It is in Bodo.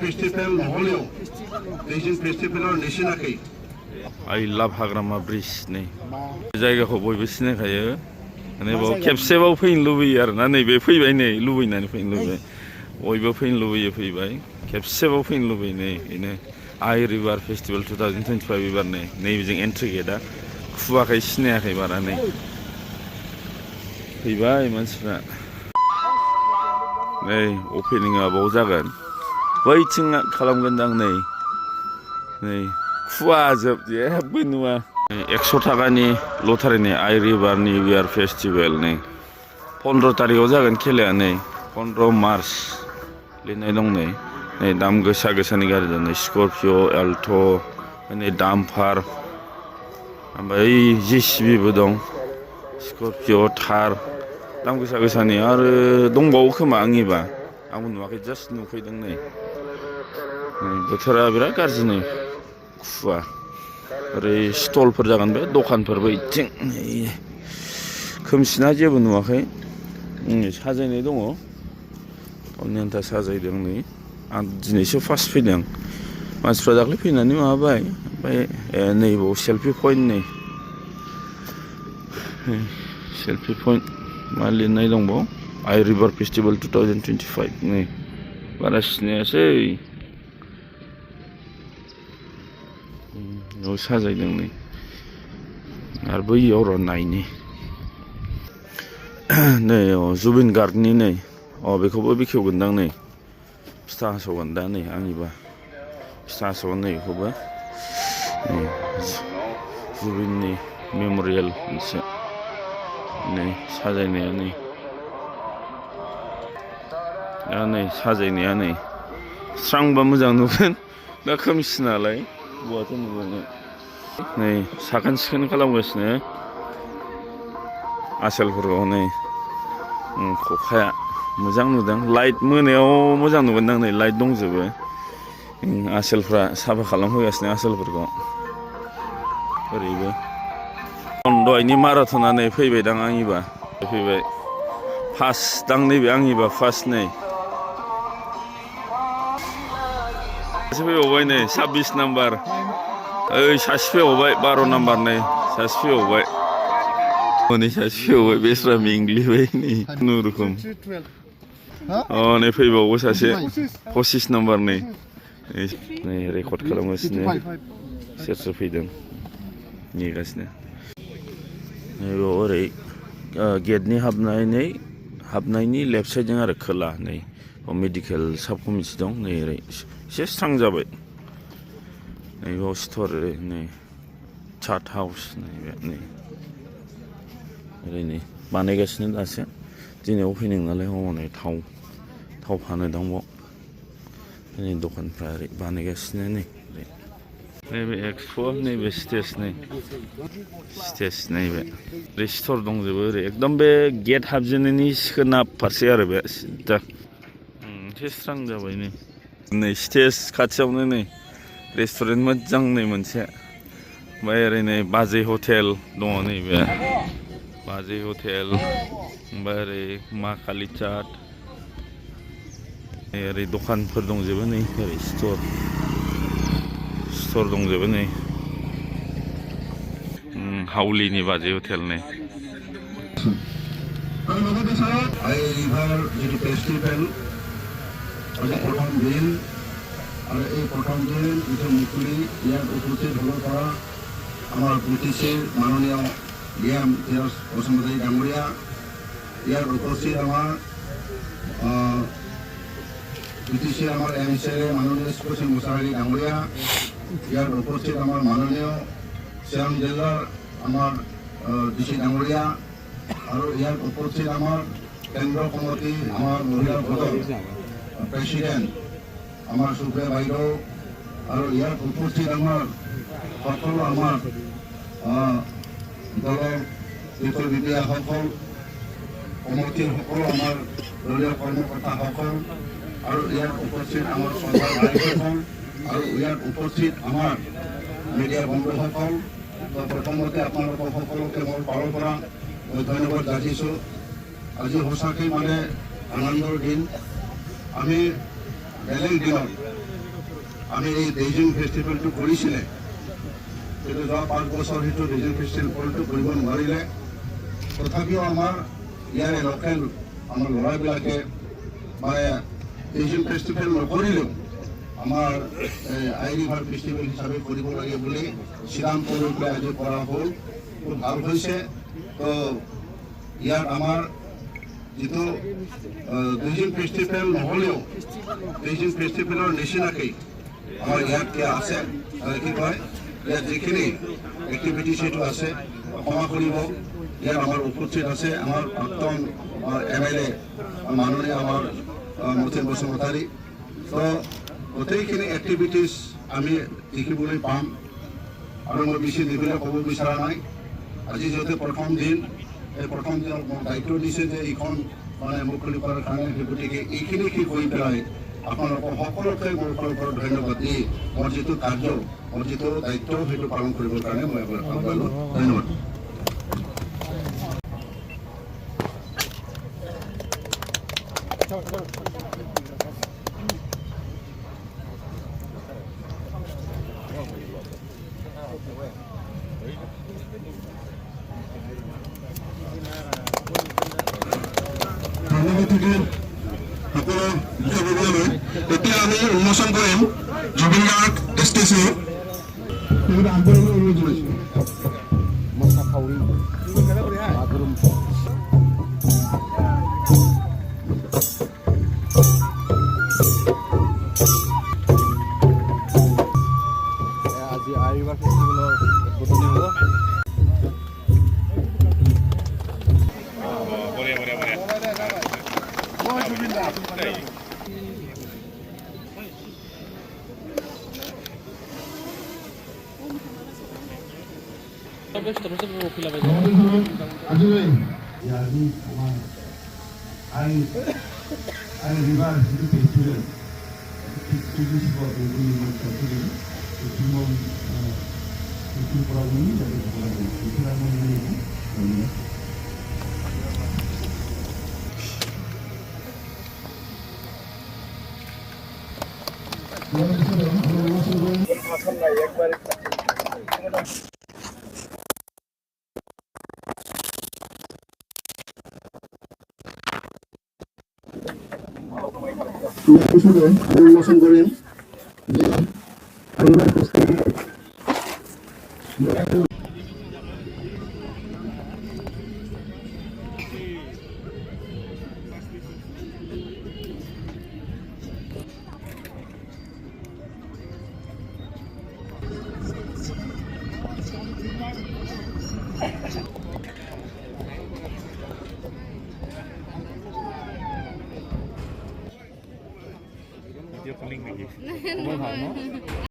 फेस्टिभेल নহলেও दैजिं फेस्टिभेलर निसिनाखै I love हाग्रामा ब्रिज नै जायगाखौ बयबो सिनायखायो माने बाव खेबसेबाव फैनो लुबैयो आरोना नैबे फैबाय नै लुबैनानै फैनो लुबैबाय बयबो फैनो लुबैयो फैबाय खेबसेबाव फैनो लुबैयो नै बेनो आइ रिभार फेस्टिभेल 2025 एबार नै नैबेजों एन्ट्रि गेटआ खुवाखै सिनायाखै बारा नै फैबाय मानसिफ्रा नै अपेनिंआ बाव जागोन बैथिं खालामगोनदां नै खुवाजोब जेबो नुवा 100 थाखानि लटारिनि आइ रिभार निउ इयार फेस्टिभेल नै 15 तारिखआव जागोन खेलाया नै 15 मार्च लिरनाय दं नै दाम गोसा गोसानि गारि दं नै स्करपिय' एल्ट' नै डाम्पार ओमफ्राय जेसिबिबो दं स्करपिय' थार दाम गोसा गोसानि आरो दंबावो खोमा आंनिबा आंबो नुवाखै जास्ट नुफैदों नै बोथोरा बिराद गाज्रि नै खुवा ओरै स्टलफोर जागोन बे दखानफोरबो इथिं खोमसिना जेबो नुवाखै साजायनाय दङ गावनि आन्था साजायदों नै आं दिनैसो फार्स्ट फैदों मानसिफ्रा दाख्लै फैनानै माबाबाय ओमफ्राय नैबाव सेल्फि पइन्ट नै सेल्फि पइन्ट मा लिरनाय दंबाव आइ रिभार फेस्टिभेल 2025 नै बारा सिनायासै न' साजायदों नै आरो बैयाव र' नायनि नै जुबिन गार्डनि नै बेखौबो बेखेवगोनदां नै फिथा हास'गोन दा नै आंनिबा फिथा हास'गोन नै बेखौबो जुबिननि मेम'रियेल मोनसे नै साजायनाया नै दा नै साजायनाया नै स्रांबा मोजां नुगोन दा खोमसि नालाय बहाथो नुगोन नै साखोन सिखोन खालामगासिनो आसोलफोरखौ नै खखाया मोजां नुदों लाइट मोनायाव मोजां नुगोनदां नै लाइट दंजोबो आसोलफ्रा साफा खालामहोगासिनो आसोलफोरखौ ओरैबो दहायनि माराथना नै फैबायदां आंनिबा फैबाय फार्स्ट दां नैबे आंनिबा फार्स्ट नै सासे फैबावबाय नै 26 नाम्बार ओइ सासे फैबावबाय 12 नाम्बार नै सासे फैबावबाय हनै सासे फैबावबाय बेस्रा मेंग्लिबाय नै खुनुरुखुम नै फैबावो सासे 25 नाम्बार नै रेकर्ड खालामगासिनो सोर सोर फैदों नेगासिनो नैबाव ओरै गेटनि हाबनायनि लेफ्ट साइडजों आरो खोला नै मेडिकेल साब कमिटि दं नै ओरै एसे स्रां जाबाय नैबाव स्ट'र नै चाट हाउस नै ओरै नै बानायगासिनो दासो दिनै अपेनिं नालाय हनै थाव फानो दांबाव नै दखानफ्रा ओरै बानायगासिनो नै नैबे एक्सप' नैबे स्टेज नैबे ओरै स्ट'र दंजोबो ओरै एकदम बे गेट हाबजेननायनि सोनाब फारसे आरो बे सिदा एसे स्रां जाबाय नै स्टेज खाथियावनो नै रेस्टुरेन्ट मोजां नै मोनसे ओमफ्राय ओरै नै बाजै हटेल दङ नैबे बाजै हटेल ओमफ्राय ओरै मा कालि चाट ओरै दखानफोर दंजोबो नै ओरै स्ट'र दंजोबो नै हावलिनि बाजै हटेल नै आइ रिभार जितु फेस्टिभेल প্ৰথম দিন আৰু এই প্ৰথম দিন যিটো মুকলি ইয়াত উপস্থিত হ'ব পৰা আমাৰ ব্ৰিটিছৰ মাননীয় ডিএম ধীৰজ বসুমতাৰী ডাঙৰীয়া ইয়াত উপস্থিত আমাৰ ব্ৰিটিছৰ আমাৰ এমএছএল মাননীয় স্পৰ্শী মুছাহাৰী ডাঙৰীয়া ইয়াত উপস্থিত আমাৰ মাননীয় চিৰাং জিলাৰ আমাৰ ডিচি ডাঙৰীয়া আৰু ইয়াত উপস্থিত আমাৰ কেন্দ্ৰ কমিটি আমাৰ মহিলা গোটৰ প্ৰেচিডেণ্ট আমাৰ সুপ্ৰিয়া বাইদেউ আৰু ইয়াত উপস্থিত আমাৰ সকলো আমাৰ দলৰ বিষয়ববীয়াসকল কমিটিৰ সকলো আমাৰ দলীয় কৰ্মকৰ্তাসকল আৰু ইয়াত উপস্থিত আমাৰ চৰকাৰ আয়োজকসকল আৰু ইয়াত উপস্থিত আমাৰ মিডিয়া বন্ধুসকল প্ৰথমতে আপোনালোকক সকলোকে মোৰ ফালৰ পৰা মই ধন্যবাদ যাচিছোঁ আজি সঁচাকৈ মানে আনন্দৰ দিন আমি বেলেগ দিনত আমি এই বেইজিং ফেষ্টিভেলটো কৰিছিলে, কিন্তু যোৱা 5 বছৰ সেইটো বেইজিং ফেষ্টিভেলটো কৰিব নোৱাৰিলে। তথাপিও আমাৰ ইয়াৰে লোকেল আমাৰ ল'ৰাবিলাকে মানে বেইজিং ফেষ্টিভেল নকৰিলেও আমাৰ আই ৰিভাৰ ফেষ্টিভেল হিচাপে কৰিব লাগে বুলি সিদ্ধান্ত লৈ পেলাই আজি কৰা হ'ল। খুব ভাল হৈছে। তো ইয়াত আমাৰ যিটো বেইজিং ফেষ্টিভেল নহ'লেও বেইজিং ফেষ্টিভেলৰ নিচিনাকেই আমাৰ ইয়াত আছে, কি কয়, ইয়াত যিখিনি এক্টিভিটিছ সেইটো আছে ক্ষমা কৰিব। ইয়াত আমাৰ উপস্থিত আছে আমাৰ প্ৰাক্তন MLA মাননীয় আমাৰ মতিন বসুমতাৰী। তো গোটেইখিনি এক্টিভিটিছ আমি দেখিবলৈ পাম আৰু মই বেছি দীঘলীয়া ক'ব বিচৰা নাই। আজি যিহেতু প্ৰথম দিন, এই প্ৰথম দিনত মোক দায়িত্ব দিছে যে এইখন মানে মুকলি কৰাৰ কাৰণে, গতিকে এইখিনি কি কৰি পেলাই আপোনালোকক সকলোকে মোৰ ফালৰ পৰা ধন্যবাদ দি মোৰ যিটো কাৰ্য, মোৰ যিটো দায়িত্ব সেইটো পালন কৰিবৰ কাৰণে মই আগবাঢ়িলোঁ। ধন্যবাদ। এতিয়া আমি উন্মোচন কৰিম জুবিন গাৰ্গ ষ্টেচু। আন্দোলনৰ অনুৰোধ জনাইছোঁ। আজি আই ৰিভাৰ ফেষ্টিভেলৰ উদ্বোধনী হ'ব। আজি আমাৰ আই ৰিভাৰ যিটো ফেষ্টিভেল উন্মোচন কৰিম। Dia pening lagi.